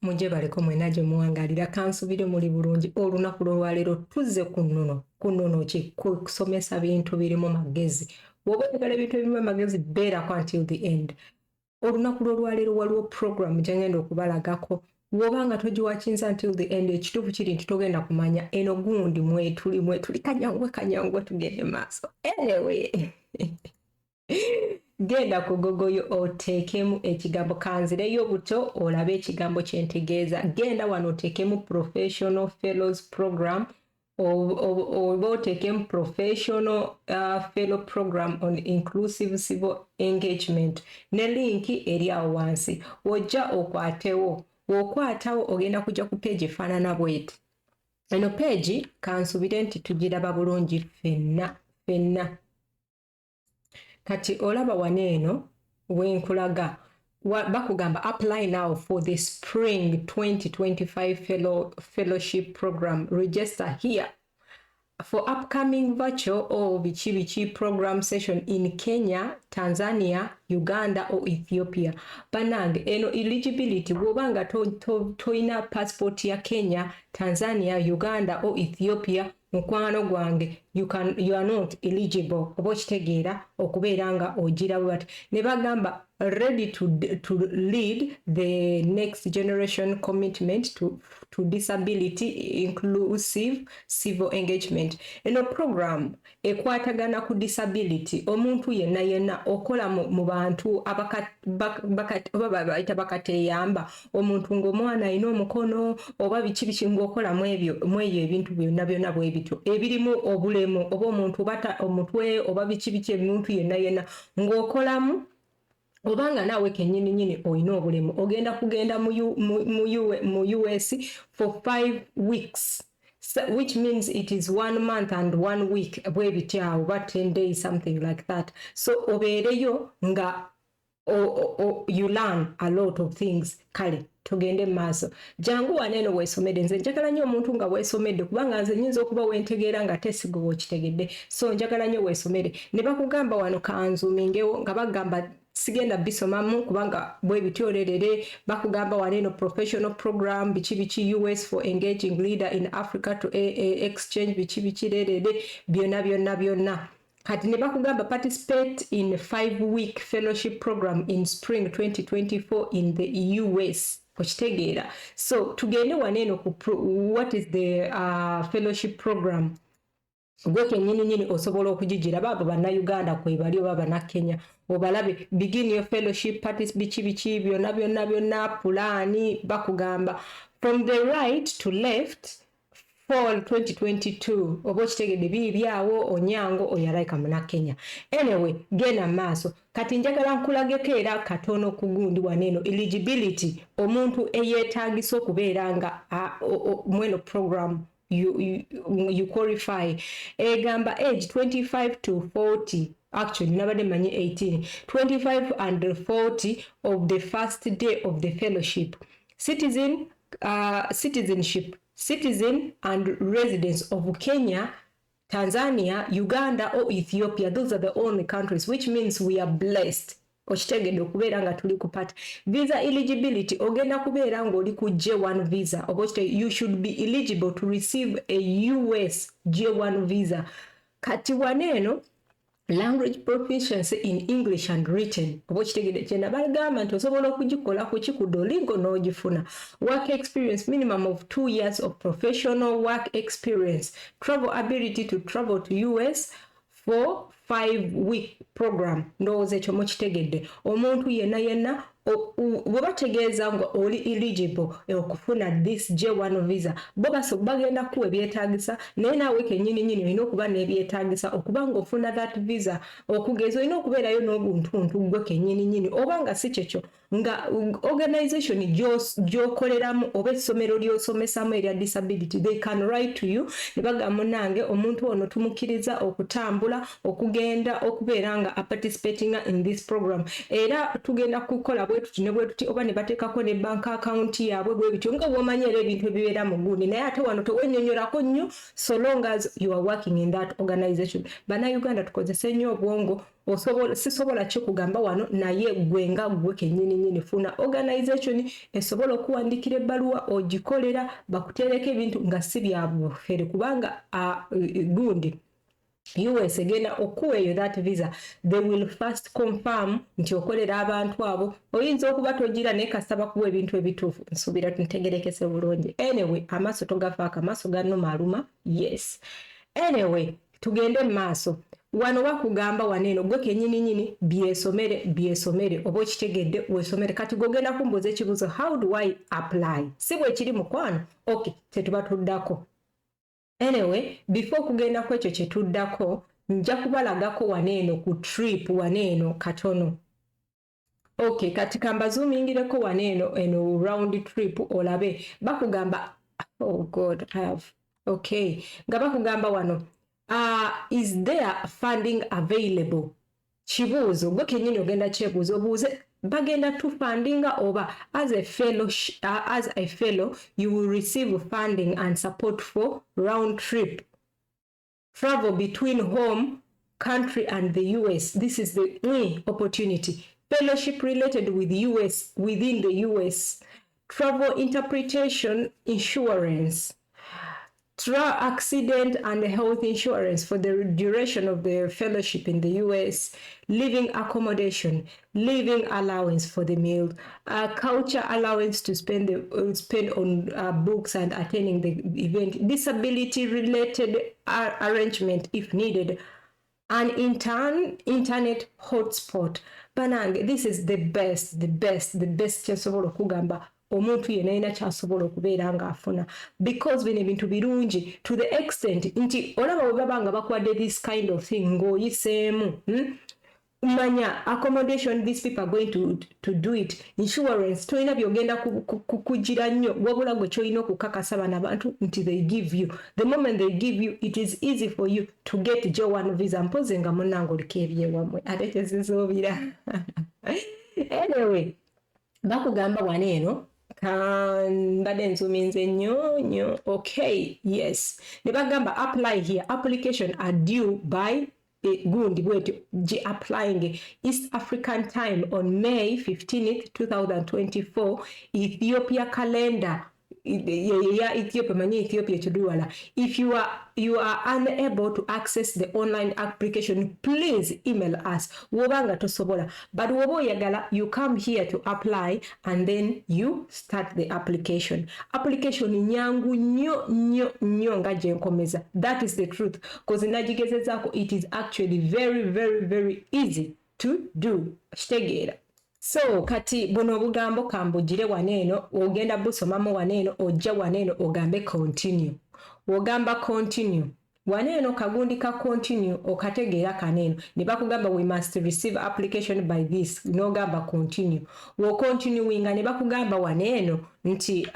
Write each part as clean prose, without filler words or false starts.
muje baleko mwena gye muwangalira kansubire muli bulungi olunaku lwolwaleero tuzze ku nnono ki kusomesa bintu birimu magezi bw'oba oyagala ebintu ebirimu amagezi beerako until the end. Olunaku lwolwaleero waliwo program gyengenda okubalagako bw'obanga togiwakinza until the end ekituufu kiri nti togenda kumanya eno gundi mwetuli kanyangwe tugende maaso. Anyway genda ku Google oteekemu ekigambo kanzireyo buto olabe ekigambo kyentegeeza. Genda wano oteekemu professional fellows program oba oteekemu professional fellow program on inclusive civil engagement ne linki eri awo wansi. Ojja okwatawo ogenda kujja ku page efaanana bweti. Eno page kansubire nti tugiraba bulungi ffenna. Kati olaba waneeno wenkulaga bakugamba apply now for the spring 2025 fellowship program. Register here for upcoming virtual or bichi program session in Kenya, Tanzania, Uganda or Ethiopia. Banange eno eligibility bwobanga toina passport ya Kenya, Tanzania, Uganda or Ethiopia mukwano gwange you are not eligible oba kitegeera okubeera nga ogira bwati ne bagamba ready to lead the next generation commitment to disability inclusive civil engagement. Eno program ekwatagana ku disability omuntu yenna okola mu bantu babayita bakateyamba omuntu ng'omwana alina omukono oba biki ng'okola mu ebyo ebintu byonna bwebityo ebirimu obulemu oba omuntu bata omutwe oba biki ebintu yenna ng'okolamu obanga naawe kennyini olina obulemu ogenda kugenda mu US for 5 weeks, which means it is 1 month and 1 week bwebityawo about 10 days something like that. So obeereyo nga you learn a lot of things. Kale tugende maaso jangu waneeno weesomedde. Nze njagala nnyo omuntu nga weesomedde kubanga nze nnyinza okuba wentegeera nga tesigo okitegedde, so njagala nnyo weesomedde. Ne bakugamba wano kanzuumingewo nga bagamba sigenda bisomamu kubanga bwe bityolerere bakugamba waneeno professional program biki US for engaging leader in Africa to exchange biki lerere byonna. Kati ne bakugamba participate in a 5-week fellowship program in spring 2024 in the US. Okitegeera. So tugende waneeno ku what is the fellowship program. Gwe kennyini osobola okugigira babo bannayuganda kwe bali oba bannakenya obalabe begin your fellowship parties biki byonna pulaani bakugamba from the right to left fall 2022 oba okitegedde bibyawo onyango oyalayika munakenya. Anyway genda maaso kati njagala nkulageko era katono ku gundi waneeno eligibility omuntu eyeetaagisa okubeera nga mweno program you qualify. Egamba age 25 to 40. Actually, nabade manyi 18. 25 and 40 of the first day of the fellowship. Citizen and residents of Kenya, Tanzania, Uganda or Ethiopia. Those are the only countries, which means we are blessed. Okitegedde okubeera nga tuli kupata visa eligibility ogenda kubeera nga oli ku J1 visa oba you should be eligible to receive a US J1 visa. Kati waneeno language proficiency in English and written oba okitegedde kyenda bagamba nti osobola okugikola ku Duolingo n'ogifuna. Work experience minimum of 2 years of professional work experience. Travel ability to travel to US for 5-week program. Ndowooza ekyo mukitegedde. Omuntu yenna bwe bategeeza nga oli eligible okufuna this J1 visa bo bagenda kuwa ebyetaagisa naye naawe kennyini olina okuba n'ebyetaagisa okuba nga ofuna that visa. Okugeza olina okubeerayo n'obuntuntu gwe kennyini oba nga si kyekyo nga organization gy'okoleramu oba essomero ly'osomesamu erya disability they can write to you ne bagamba nange omuntu ono tumukkiriza okutambula okugenda okubeera nga participating in this program era tugenda kukola tuti ne bwe tuti oba ne bateekako ne bank account yaabwe bwe bityo nga bw'omanyi era ebintu ebibeera mu gundi naye ate wano tewennyonnyolako nnyo so long as you are working in that organization. Bannayuganda tukozese nnyo obwongo sisobola kikugamba wano naye gwe nga gwe kennyini funa organization esobola okuwandikira ebbaluwa ogikolera bakuteereko ebintu nga si bya bufere kubanga gundi US egenda okuwa eyo that visa they will first confirm nti okolera abantu abo oyinza okuba togira naye kasaba kuwa ebintu ebituufu nsuubira tuntegerekese bulungi anyway amaaso togafaako amaaso ganno maluma yes anyway tugende mu maaso wano bakugamba waneeno gwe kennyini byesomere oba okitegedde weesomere kati gogenda kumbuuza ekibuuzo how do I apply si bwe kiri mukwano okay tetuba tuddako anyway before kugenda ku ekyo kye tuddako nja kubalagako waneeno ku trip waneeno katono okay kati kambazumingireko waneeno eno round trip olabe bakugamba oh god I have okay nga bakugamba wano is there funding available kibuuzo gwe kennyini ogenda kyebuuzo obuuze bagenda to fundinga oba as a fellow you will receive funding and support for round trip travel between home country and the US. This is the opportunity. Fellowship related with US within the US. Travel interpretation insurance. Accident and health insurance for the duration of the fellowship in the US, living accommodation, living allowance for the meal, culture allowance to spend on books and attending the event, disability related arrangement if needed, an internet hotspot. Banange, this is the best kyasobola okugamba omuntu yenna alina kyasobola okubeera ng'afuna because bino ebintu birungi to the extent nti olaba bwe baba nga bakwadde this kind of thing ng'oyiseemu manya accommodation these people are going to do it insurance tolina byogenda kugira nnyo wabula gwe kyolina okukakasa bano abantu nti they give you the moment they give you it is easy for you to get J1 visa mpoze nga munnange oliko ebyewamwe ate tezizoobira anyway bakugamba waneeno mbadde nzuminze nnyo okay yes ne bagamba apply here application are due by gundi bwetyo applying East African time on May 15th 2024 Ethiopia calendar Ethiopia manye Ethiopia chuduwala if you are unable to access the online application please email us wobanga tosobola but woba oyagala you come here to apply and then you start the application nyangu nnyo nga gyenkomeza that is the truth because nagigezezaako it is actually very easy to do kitegeera. So kati buno obugambo kambugire waneeno ogenda busomamu waneeno ojja waneeno ogambe continue ogamba continue waneeno kagundi ka continue okategeera kaneeno ne bakugamba we must receive application by this n'ogamba continue wo continuinga ne bakugamba waneeno nti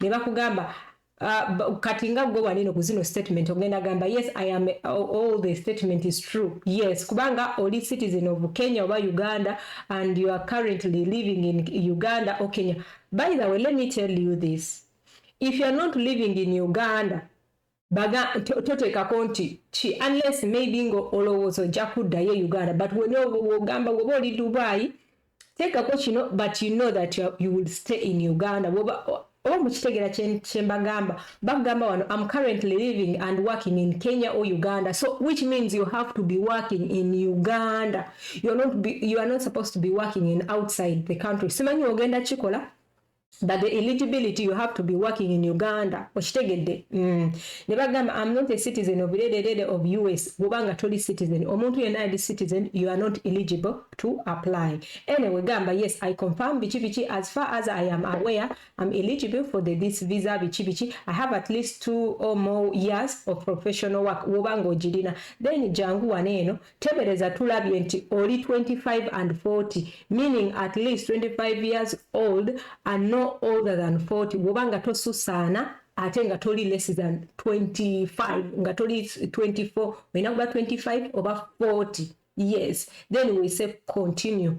ne bakugamba kati nga gwe waneeno ku zino statement ogenda gamba yes I am all the statement is true yes kubanga oli citizen of Kenya oba Uganda and you are currently living in Uganda or Kenya. By the way, let me tell you this, if you are not living in Uganda toteekako nti unless maybe ngo olowooza ojja kuddayo Uganda but wogamba woba oli Dubai teekako kino but you know that you will stay in Uganda oba mukitegera kyembagamba bagamba wano I'm currently living and working in Kenya or Uganda so which means you have to be working in Uganda you are not supposed to be working in outside the country simanyi ogenda kikola but the eligibility you have to be working in Uganda okitegedde ne bagamba I'm not a citizen of of US bobanga toli citizen omuntu yenna ali citizen you are not eligible to apply anyway gamba yes I confirm bichi as far as I am aware I'm eligible for this visa bichi I have at least 2 or more years of professional work bobanga ogirina then jangu waneeno tebereza tulabye nti oli 25 and 40 meaning at least 25 years old and no older than 40 wobanga tosusaana ate nga toli less than 25 nga toli 24 wena kuba 25 oba 40 yes then we say continue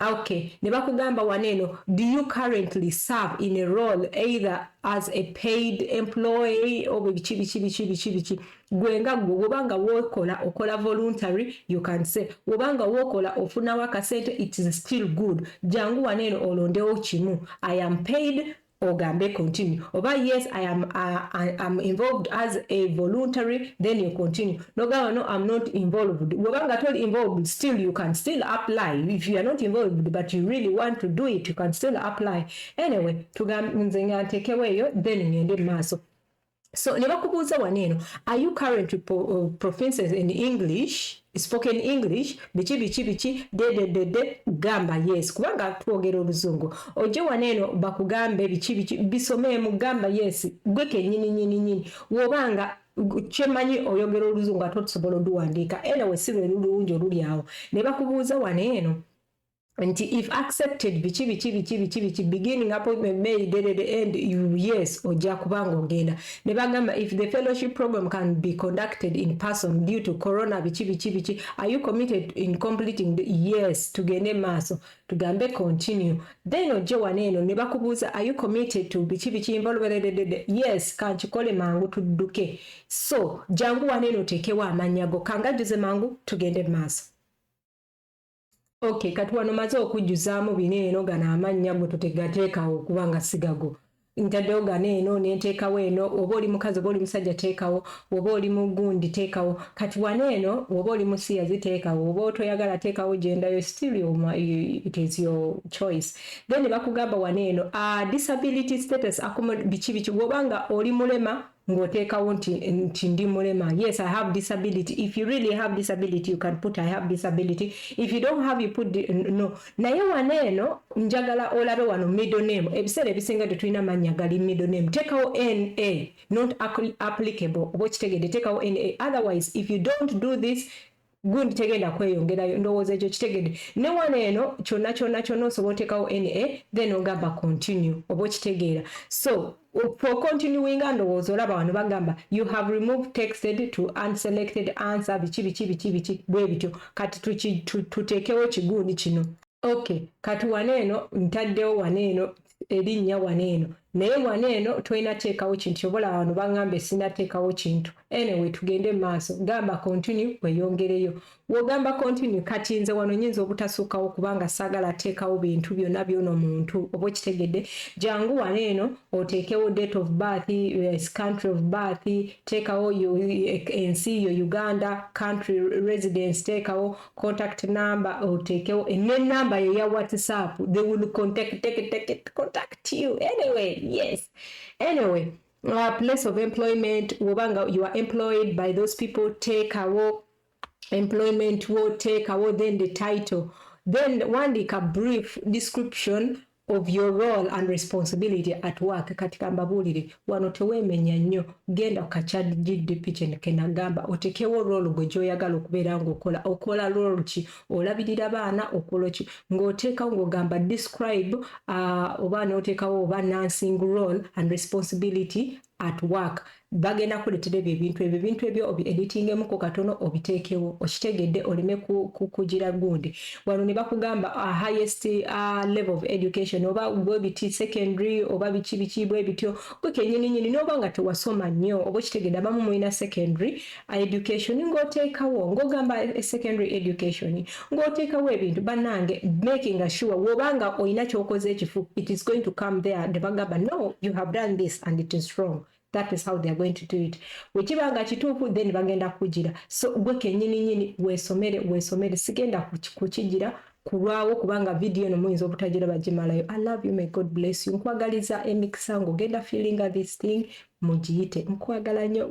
Okay, ne bakugamba waneno, do you currently serve in a role either as a paid employee or bichi gwenga wobanga wokola okola voluntary, you can say wobanga wokola ofuna wakasente, it is still good. Jangu waneno olondewo kimu, I am paid, ogambe continue. Oba yes, I'm involved as a voluntary, then you continue. No, I'm not involved. Wobanga told involved, still you can still apply. If you are not involved but you really want to do it, you can still apply. Anyway, tugambe take away yo, then ngende maso. So nebakubuuza waneno, are you currently proficient in English, spoken English, bichi de gamba yes, kubanga twogera oluzungu. Oje waneno bakugambe bichi bisomee mu gamba yes, gwe kenyini wobanga kyemanyi oyogera oluzungu ate tusobola oduwandiika. Anyway, si lwe lulungi oluli awo. Ne bakubuuza waneno nti if accepted bichi beginning appointment made at the end, you yes ojja kubanga ogenda. Ne bagamba if the fellowship program can be conducted in person due to corona bichi are you committed in completing the yes, tugende maaso tugambe continue. Then ojja waneno ne bakubuuza are you committed to bichi involved yes kankikole mangu tudduke. So jangu waneno tekewa amanya go kangajuze mangu tugende maaso. Okay, kati wano maze okujjuzaamu bineeno gano amannya gwe tutegateekawo kubanga sigago. Ntaddewo gano eno nenteekawo eno, oba oli mukazi oba oli musajja teekawo, oba oli mugundi teekawo. Kati wano eno oba oli musiya ziteekawo, oba otoyagala teekawo gender, yo still it is your choice. Then bakugamba wano eno disability status bichi wobanga oli mulema ngoteekawo nti ndi mulema. Yes, I have disability. If you really have disability, you can put I have disability. If you don't have, you put no. Naye waneeno njagala olabe wano middle name. Ebiseera ebisinga tetulina mannya gali middle name. Teekawo NA, not applicable. Oba kitegedde teekawo NA. Otherwise, if you don't do this, gundi tegenda kweyongerayo, ndowooza ekyo kitegedde. Ne waneeno kyonna osobola oteekawo NA, then ogamba continue. Oba kitegeera. So for continuing ndowooza olaba wano bagamba you have removed texted to unselected answer bichi bwe bityo. Kati tuteekewo kigundi kino. Okay, kati waneeno ntaddewo waneeno erinnya waneeno. Naye waneeno toyina teekawo kintu, obola wano baŋŋambe sinateekawo kintu. Anyway, tugende maaso. Gamba continue weyongereyo. Wogamba continue kati nze wano nyinza obutasukkawo kubanga saagala teekawo bintu byonna by'ono muntu oba kitegedde. Jangu waneeno oteekewo date of birth, yes, country of birth, teekawo ensi yo Uganda, country residence teekawo, contact number oteekewo, ne number yo ya WhatsApp, they will contact you. Anyway, yes. Anyway, place of employment, wobanga you are employed by those people, teekawo employment wo teekawo, then the title, then wandika brief description of your role and responsibility at work. Katika mbabuulire wano teweemenya nnyo, genda ku ChatGPT kenagamba otekewo role gwe gy'oyagala okubeera ng'okola role ki, olabirira baana okola ki, ng'oteekawo ng'ogamba describe oba n'oteekawo oba nursing role and responsibility at work. Bagenda kuleetera ebintu ebyo obi editingemuko katono obiteekewo, okitegedde oleme kugira gundi. Wano ne bakugamba highest level of education, oba bwe biti secondary oba bichi bwe bityo gwe kennyini n'oba nga tewasoma nnyo oba kitegedde abamu mulina secondary education ng'oteekawo ng'ogamba secondary education ng'oteekawo ebintu bannange making sure wobanga olina ky'okoze ekifu it is going to come there. Ne bagamba no, you have done this and it is wrong. That is how they are going to do it. Wekibanga kituufu then bagenda kugira. So gwe kennyini weesomere sigenda kukigira kulwawo kubanga video no muyinza obutagira bagimalayo. I love you, may God bless you. Nkwagaliza emikisa ng'ogenda feeling this thing mugiyite. Nkwagala nnyo.